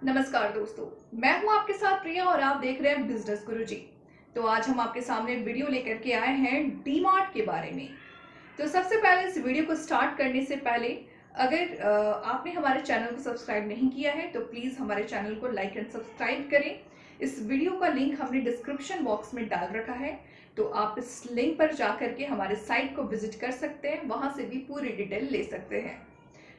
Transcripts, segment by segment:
नमस्कार दोस्तों, मैं हूं आपके साथ प्रिया और आप देख रहे हैं बिजनेस गुरुजी। तो आज हम आपके सामने वीडियो लेकर के आए हैं डीमार्ट के बारे में। तो सबसे पहले इस वीडियो को स्टार्ट करने से पहले अगर आपने हमारे चैनल को सब्सक्राइब नहीं किया है तो प्लीज हमारे चैनल को लाइक एंड सब्सक्राइब करें। इस वीडियो का लिंक हमने डिस्क्रिप्शन बॉक्स में डाल रखा है, तो आप इस लिंक पर जाकर के हमारे साइट को विजिट कर सकते हैं, वहां से भी पूरी डिटेल ले सकते हैं।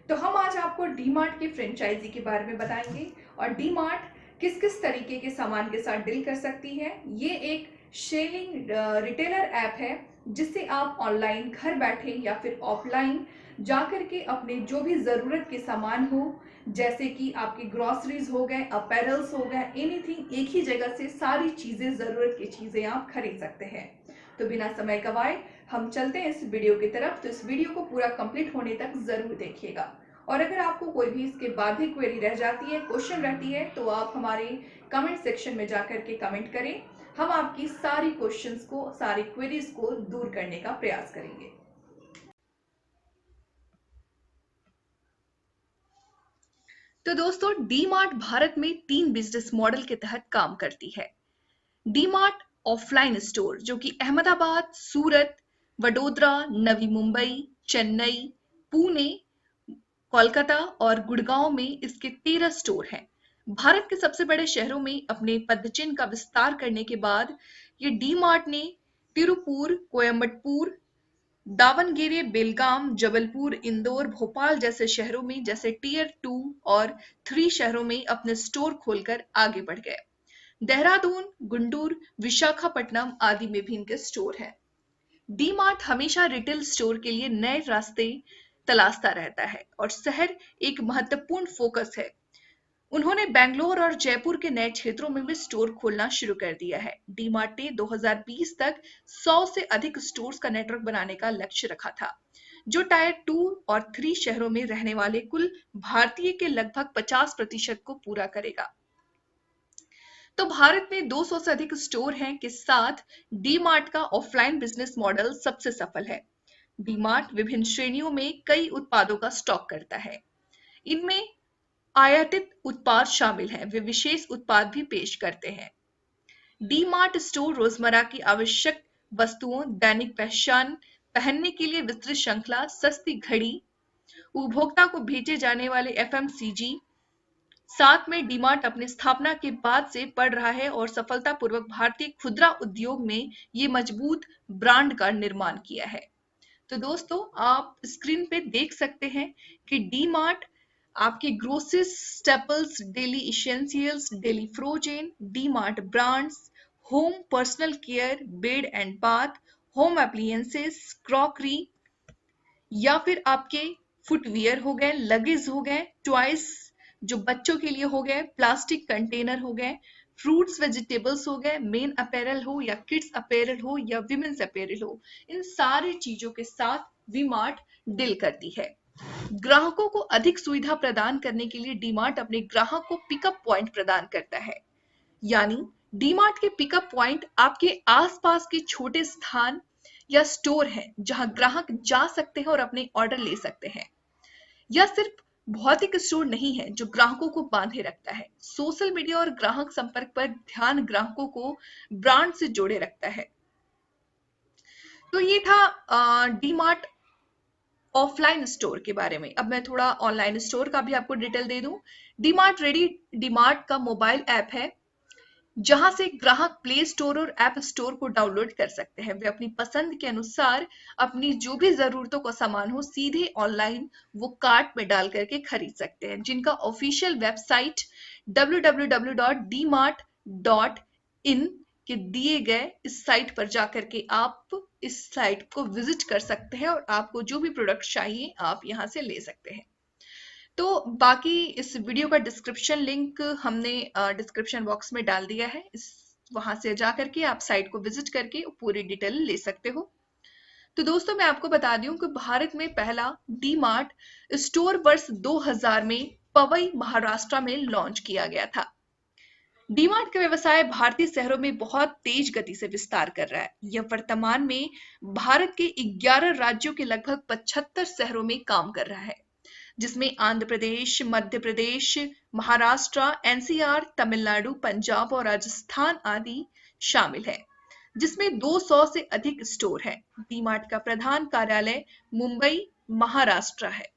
तो हम आज आपको डीमार्ट की फ्रेंचाइजी के बारे में बताएंगे और डीमार्ट किस किस तरीके के सामान के साथ डील कर सकती है। ये एक शेयरिंग रिटेलर ऐप है जिससे आप ऑनलाइन घर बैठे या फिर ऑफलाइन जाकर के अपने जो भी ज़रूरत के सामान हो, जैसे कि आपके ग्रॉसरीज हो गए, अपैरल्स हो गए, एनीथिंग, एक ही जगह से सारी चीज़ें, ज़रूरत की चीज़ें आप खरीद सकते हैं। तो बिना समय गवाए हम चलते हैं इस वीडियो की तरफ। तो इस वीडियो को पूरा कंप्लीट होने तक जरूर देखिएगा। और अगर आपको कोई भी इसके बाद भी क्वेरी रह जाती है, क्वेश्चन रहती है, तो आप हमारे कमेंट सेक्शन में जाकर के कमेंट करें। हम आपकी सारी क्वेश्चंस को, सारी क्वेरीज को दूर करने का प्रयास करेंगे। तो दोस्तों, डीमार्ट भारत में 3 बिजनेस मॉडल के तहत काम करती है। डीमार्ट ऑफलाइन स्टोर जो कि अहमदाबाद, सूरत, वडोदरा, नवी मुंबई, चेन्नई, पुणे, कोलकाता और गुड़गांव में इसके 13 स्टोर हैं। भारत के सबसे बड़े शहरों में अपने पदचिह्न का विस्तार करने के बाद ये डीमार्ट ने तिरुपुर, कोयम्बटूर, दावणगेरे, बेलगाम, जबलपुर, इंदौर, भोपाल जैसे शहरों में, जैसे टियर 2 और 3 शहरों में अपने स्टोर खोलकर आगे बढ़ गए। देहरादून, गुंटूर, विशाखापट्टनम आदि में भी इनके स्टोर हैं। डीमार्ट हमेशा रिटेल स्टोर के लिए नए रास्ते तलाशता रहता है और शहर एक महत्वपूर्ण फोकस है। उन्होंने बेंगलोर और जयपुर के नए क्षेत्रों में भी स्टोर खोलना शुरू कर दिया है। डीमार्ट ने 2020 तक 100 से अधिक स्टोर्स का नेटवर्क बनाने का लक्ष्य रखा था, जो टायर 2 और 3 शहरों में रहने वाले कुल भारतीय के लगभग 50% को पूरा करेगा। तो भारत में 200 से अधिक स्टोर हैं के साथ डीमार्ट का ऑफलाइन बिजनेस मॉडल सबसे सफल है। डीमार्ट विभिन्न श्रेणियों में कई उत्पादों का स्टॉक करता है। इनमें आयातित उत्पाद शामिल हैं। वे विशेष उत्पाद भी पेश करते हैं। डीमार्ट स्टोर रोजमर्रा की आवश्यक वस्तुओं, दैनिक पहचान, पहनने के लिए विस्तृत श्रृंखला, सस्ती घड़ी, उपभोक्ता को भेजे जाने वाले एफएमसीजी। साथ में डीमार्ट अपनी स्थापना के बाद से बढ़ रहा है और सफलतापूर्वक भारतीय खुदरा उद्योग में ये मजबूत ब्रांड का निर्माण किया है। तो दोस्तों, आप स्क्रीन पे देख सकते हैं कि डीमार्ट आपके groceries, staples, daily essentials, daily frozen, DMart brands, home personal care, bed and bath, home appliances, crockery, या फिर आपके फुटवियर हो गए, लगेज हो गए, टॉयज जो बच्चों के लिए हो गए, प्लास्टिक कंटेनर हो गए, फ्रूट्स वेजिटेबल्स हो गए, मेन अपैरल हो या किड्स अपैरल हो या विमेन्स अपैरल हो, इन सारी चीजों के साथ वीमार्ट डील करती है। ग्राहकों को अधिक सुविधा प्रदान करने के लिए डीमार्ट अपने ग्राहक को पिकअप पॉइंट प्रदान करता है। यानी डीमार्ट के पिकअप पॉइंट आपके आसपास के छोटे स्थान या स्टोर हैं जहां ग्राहक जा सकते हैं और अपने ऑर्डर ले सकते हैं। यह सिर्फ भौतिक स्टोर नहीं है जो ग्राहकों को बांधे रखता है। सोशल मीडिया और ग्राहक संपर्क पर ध्यान ग्राहकों को ब्रांड से जोड़े रखता है। तो ये था डीमार्ट ऑफलाइन स्टोर के बारे में। अब मैं थोड़ा ऑनलाइन स्टोर का भी आपको डिटेल दे दूं। डीमार्ट रेडी डीमार्ट का मोबाइल ऐप है जहां से ग्राहक प्ले स्टोर और ऐप स्टोर को डाउनलोड कर सकते हैं। वे अपनी पसंद के अनुसार अपनी जो भी जरूरतों का सामान हो सीधे ऑनलाइन वो कार्ट में डाल करके खरीद सकते हैं, जिनका ऑफिशियल वेबसाइट www.dmart.in के दिए गए इस साइट पर जाकर के आप इस साइट को विजिट कर सकते हैं और आपको जो भी प्रोडक्ट चाहिए आप यहाँ से ले सकते हैं। तो बाकी इस वीडियो का डिस्क्रिप्शन लिंक हमने डिस्क्रिप्शन बॉक्स में डाल दिया है। इस वहां से जा करके आप साइट को विजिट करके पूरी डिटेल ले सकते हो। तो दोस्तों, मैं आपको बता दूं कि भारत में पहला डीमार्ट स्टोर वर्ष 2000 में पवई, महाराष्ट्र में लॉन्च किया गया था। डीमार्ट का व्यवसाय भारतीय शहरों में बहुत तेज गति से विस्तार कर रहा है। यह वर्तमान में भारत के 11 राज्यों के लगभग 75 शहरों में काम कर रहा है। जिसमें आंध्र प्रदेश, मध्य प्रदेश, महाराष्ट्र, एनसीआर, तमिलनाडु, पंजाब और राजस्थान आदि शामिल है, जिसमें 200 से अधिक स्टोर हैं। डीमार्ट का प्रधान कार्यालय मुंबई, महाराष्ट्र है।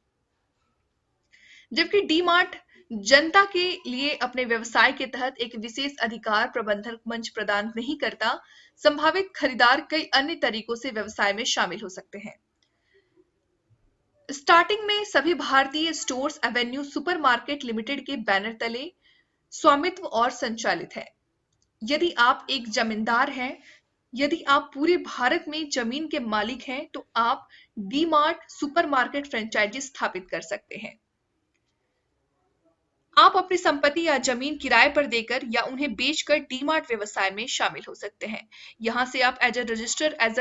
जबकि डीमार्ट जनता के लिए अपने व्यवसाय के तहत एक विशेष अधिकार प्रबंधन मंच प्रदान नहीं करता, संभावित खरीदार कई अन्य तरीकों से व्यवसाय में शामिल हो सकते हैं। स्टार्टिंग में सभी भारतीय स्टोर्स एवेन्यू सुपरमार्केट लिमिटेड के बैनर तले स्वामित्व और संचालित है। यदि आप एक जमींदार हैं, यदि आप पूरे भारत में जमीन के मालिक हैं, तो आप डीमार्ट सुपरमार्केट फ्रेंचाइजी स्थापित कर सकते हैं। आप अपनी संपत्ति या जमीन किराए पर देकर या उन्हें बेचकर डीमार्ट व्यवसाय में शामिल हो सकते हैं। यहां से आप एज अ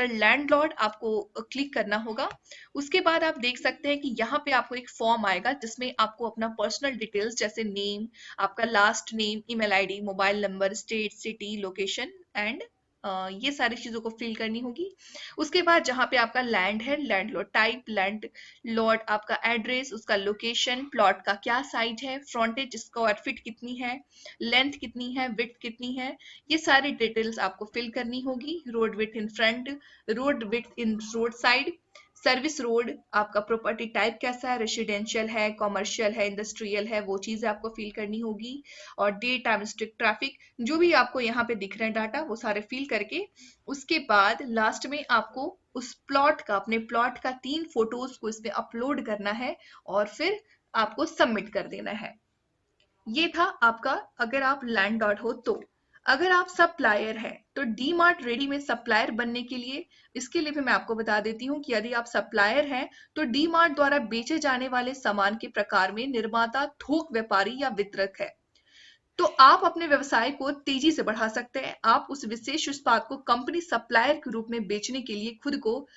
लैंडलॉर्ड आपको क्लिक करना होगा। उसके बाद आप देख सकते हैं कि यहाँ पे आपको एक फॉर्म आएगा जिसमें आपको अपना पर्सनल डिटेल्स जैसे नेम, आपका last name, email ID, mobile number, state, city, location and ये सारी चीजों को फिल करनी होगी। उसके बाद जहां पे आपका लैंड है, land lot type, land lot आपका एड्रेस, उसका लोकेशन, प्लॉट का क्या साइज है, फ्रंटेज स्क्वायर फीट कितनी है, लेंथ कितनी है, विड्थ कितनी है, ये सारी डिटेल्स आपको फिल करनी होगी। Road width in front, road width in road side, service road, आपका प्रॉपर्टी टाइप कैसा है, रेसिडेंशियल है, कॉमर्शियल है, इंडस्ट्रियल है, वो चीजें आपको फिल करनी होगी। और डे टाइम स्ट्रिक्ट ट्रैफिक, जो भी आपको यहाँ पे दिख रहे हैं डाटा, वो सारे फिल करके उसके बाद लास्ट में आपको उस प्लॉट का, अपने प्लॉट का 3 फोटोज को इसमें अपलोड करना है और फिर आपको सबमिट कर देना है। ये था आपका, अगर आप लैंडलॉर्ड हो तो। अगर आप सप्लायर हैं तो डी मार्ट रेडी में सप्लायर बनने के लिए, इसके लिए भी मैं आपको बता देती हूँ कि यदि आप सप्लायर हैं तो डी मार्ट द्वारा बेचे जाने वाले सामान के प्रकार में निर्माता, थोक व्यापारी या वितरक है। तो आप अपने व्यवसाय को तेजी से बढ़ा सकते हैं। आप उस विशेष उत्पाद को कंपनी सप्लायर के रूप में बेचने के लिए खुद को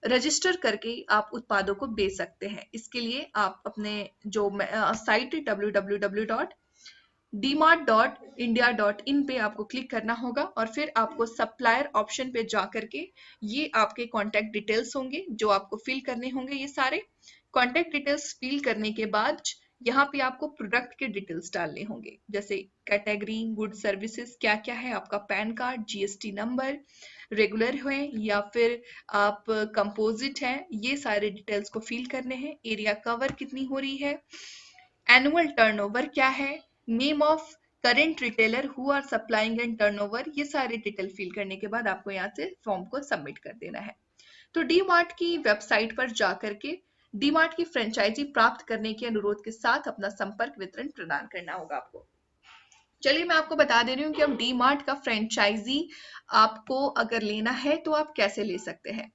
रजिस्टर करके आप उत्पादों को बेच सकते हैं। इसके लिए आप अपने जो साइट www.dmart.india.in पे आपको क्लिक करना होगा और फिर आपको सप्लायर ऑप्शन पे जा करके ये आपके कॉन्टेक्ट डिटेल्स होंगे जो आपको फिल करने होंगे। ये सारे कॉन्टेक्ट डिटेल्स फिल करने के बाद यहाँ पे आपको प्रोडक्ट के डिटेल्स डालने होंगे, जैसे कैटेगरी, गुड, सर्विसेज क्या क्या है, आपका pan card, GST number, regular है या फिर आप कंपोजिट हैं, ये सारे डिटेल्स को फिल करने हैं। एरिया कवर कितनी हो रही है, एनुअल टर्नओवर क्या है, name of current retailer who are supplying and turnover, ये सारे डिटेल फिल करने के बाद आपको यहाँ से फॉर्म को सबमिट कर देना है। तो डी मार्ट की वेबसाइट पर जाकर के डी मार्ट की फ्रेंचाइजी प्राप्त करने के अनुरोध के साथ अपना संपर्क वितरण प्रदान करना होगा आपको। चलिए मैं आपको बता दे रही हूँ कि अब डी मार्ट का फ्रेंचाइजी आपको अगर लेना है तो आप कैसे ले सकते हैं।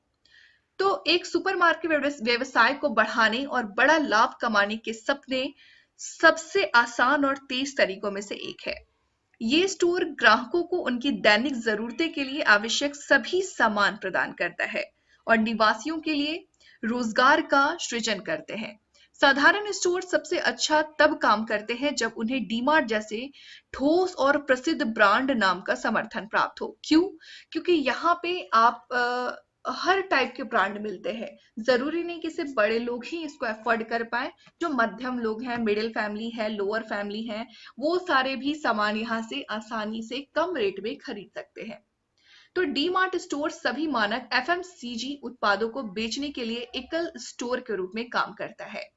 तो एक सुपरमार्केट व्यवसाय को बढ़ाने और बड़ा लाभ कमाने के सपने सबसे आसान और तेज तरीकों में से एक है। ये स्टोर ग्राहकों को उनकी दैनिक जरूरतें के लिए आवश्यक सभी सामान प्रदान करता है और निवासियों के लिए रोजगार का सृजन करते हैं। साधारण स्टोर सबसे अच्छा तब काम करते हैं जब उन्हें डीमार्ट जैसे ठोस और प्रसिद्ध ब्रांड नाम का समर्थन प्राप्त हो। क्यों? क्योंकि यहाँ पे आप हर टाइप के ब्रांड मिलते हैं। जरूरी नहीं कि सिर्फ बड़े लोग ही इसको अफोर्ड कर पाए, जो मध्यम लोग हैं, मिडिल फैमिली है, लोअर फैमिली है, वो सारे भी सामान यहाँ से आसानी से कम रेट में खरीद सकते हैं। तो डी मार्ट स्टोर सभी मानक एफएमसीजी उत्पादों को बेचने के लिए एकल स्टोर के रूप में काम करता है।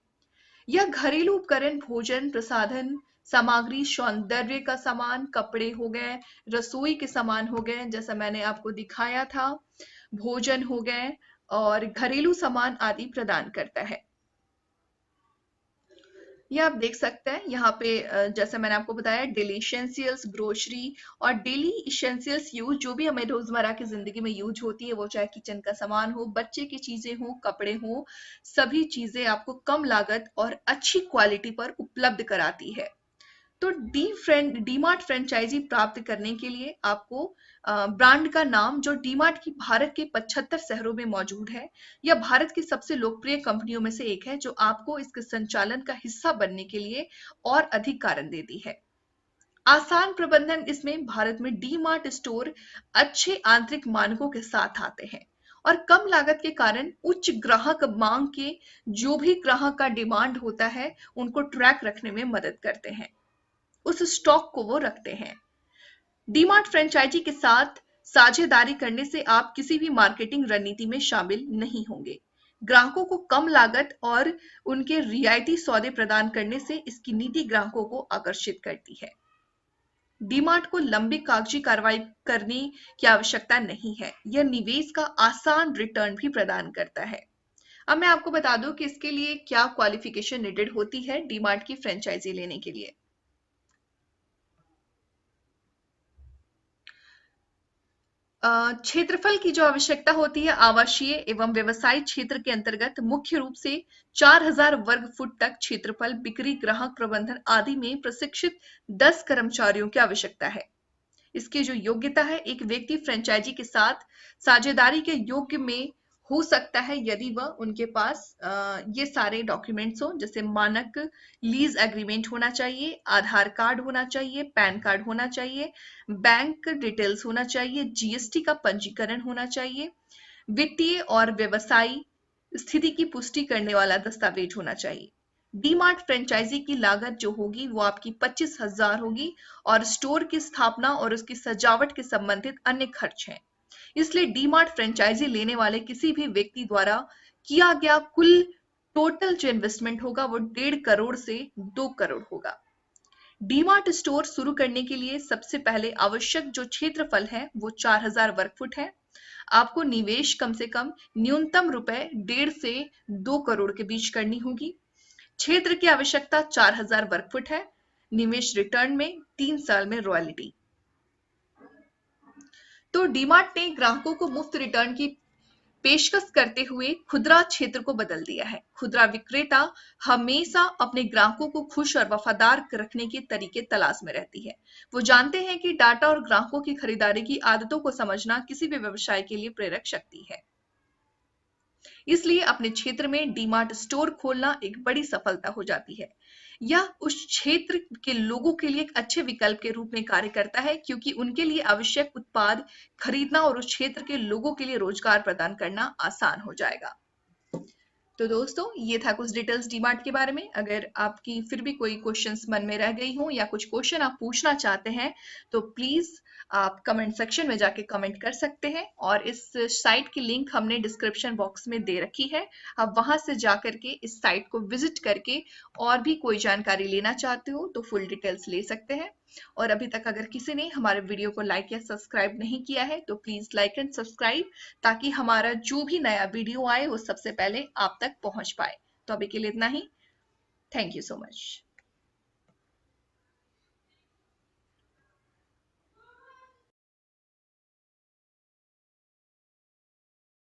यह घरेलू उपकरण, भोजन, प्रसाधन सामग्री, सौंदर्य का सामान, कपड़े हो गए, रसोई के सामान हो गए जैसा मैंने आपको दिखाया था, भोजन हो गए और घरेलू सामान आदि प्रदान करता है। ये आप देख सकते हैं यहाँ पे जैसे मैंने आपको बताया, डेली इसेंशियल्स, ग्रोसरी और डेली इसेंशियल्स यूज, जो भी हमें रोजमर्रा की जिंदगी में यूज होती है, वो चाहे किचन का सामान हो, बच्चे की चीजें हो, कपड़े हो, सभी चीजें आपको कम लागत और अच्छी क्वालिटी पर उपलब्ध कराती है। तो डीमार्ट फ्रेंचाइजी प्राप्त करने के लिए आपको ब्रांड का नाम, जो डीमार्ट की भारत के 75 शहरों में मौजूद है, यह भारत की सबसे लोकप्रिय कंपनियों में से एक है जो आपको इसके संचालन का हिस्सा बनने के लिए और अधिक कारण देती है। आसान प्रबंधन, इसमें भारत में डीमार्ट स्टोर अच्छे आंतरिक मानकों के साथ आते हैं और कम लागत के कारण उच्च ग्राहक मांग के जो भी ग्राहक का डिमांड होता है उनको ट्रैक रखने में मदद करते हैं, उस स्टॉक को वो रखते हैं। डीमार्ट फ्रेंचाइजी के साथ साझेदारी करने से आप किसी भी मार्केटिंग रणनीति में शामिल नहीं होंगे। ग्राहकों को कम लागत और उनके रियायती सौदे प्रदान करने से इसकी नीति ग्राहकों को आकर्षित करती है। डीमार्ट को लंबी कागजी कार्रवाई करने की आवश्यकता नहीं है। यह निवेश का आसान रिटर्न भी प्रदान करता है। अब मैं आपको बता दूं कि इसके लिए क्या क्वालिफिकेशन नीडेड होती है डीमार्ट की फ्रेंचाइजी लेने के लिए। क्षेत्रफल की जो आवश्यकता होती है, आवासीय एवं व्यवसायिक क्षेत्र के अंतर्गत मुख्य रूप से 4000 वर्ग फुट तक क्षेत्रफल, बिक्री, ग्राहक प्रबंधन आदि में प्रशिक्षित 10 कर्मचारियों की आवश्यकता है। इसकी जो योग्यता है, एक व्यक्ति फ्रेंचाइजी के साथ साझेदारी के योग्य में हो सकता है यदि वह उनके पास ये सारे डॉक्यूमेंट्स हो, जैसे मानक लीज एग्रीमेंट होना चाहिए, आधार कार्ड होना चाहिए, पैन कार्ड होना चाहिए, बैंक डिटेल्स होना चाहिए, जीएसटी का पंजीकरण होना चाहिए, वित्तीय और व्यवसायी स्थिति की पुष्टि करने वाला दस्तावेज होना चाहिए। डीमार्ट फ्रेंचाइजी की लागत जो होगी वो आपकी 25,000 होगी और स्टोर की स्थापना और उसकी सजावट के संबंधित अन्य खर्च हैं। इसलिए डीमार्ट फ्रेंचाइजी लेने वाले किसी भी व्यक्ति द्वारा किया गया कुल टोटल जो इन्वेस्टमेंट होगा वो 1.5 करोड़ से 2 करोड़ होगा। डीमार्ट स्टोर शुरू करने के लिए सबसे पहले आवश्यक जो क्षेत्रफल है वो 4000 वर्ग फुट है। आपको निवेश कम से कम न्यूनतम रुपए 1.5 से 2 करोड़ के बीच करनी होगी। क्षेत्र की आवश्यकता 4000 वर्ग फुट है। निवेश रिटर्न में 3 साल में रॉयल्टी। तो डीमार्ट ने ग्राहकों को मुफ्त रिटर्न की पेशकश करते हुए खुदरा क्षेत्र को बदल दिया है। खुदरा विक्रेता हमेशा अपने ग्राहकों को खुश और वफादार रखने के तरीके तलाश में रहती है। वो जानते हैं कि डाटा और ग्राहकों की खरीदारी की आदतों को समझना किसी भी व्यवसाय के लिए प्रेरक शक्ति है। इसलिए अपने क्षेत्र में डीमार्ट स्टोर खोलना एक बड़ी सफलता हो जाती है। यह उस क्षेत्र के लोगों के लिए एक अच्छे विकल्प के रूप में कार्य करता है, क्योंकि उनके लिए आवश्यक उत्पाद खरीदना और उस क्षेत्र के लोगों के लिए रोजगार प्रदान करना आसान हो जाएगा। तो दोस्तों, ये था कुछ डिटेल्स डीमार्ट के बारे में। अगर आपकी फिर भी कोई क्वेश्चंस मन में रह गई हो या कुछ क्वेश्चन आप पूछना चाहते हैं तो प्लीज आप कमेंट सेक्शन में जाके कमेंट कर सकते हैं, और इस साइट की लिंक हमने डिस्क्रिप्शन बॉक्स में दे रखी है। आप वहां से जाकर के इस साइट को विजिट करके और भी कोई जानकारी लेना चाहते हो तो फुल डिटेल्स ले सकते हैं। और अभी तक अगर किसी ने हमारे वीडियो को लाइक या सब्सक्राइब नहीं किया है तो प्लीज लाइक एंड सब्सक्राइब, ताकि हमारा जो भी नया वीडियो आए वो सबसे पहले आप तक पहुंच पाए। तो अभी के लिए इतना ही। Thank you so much.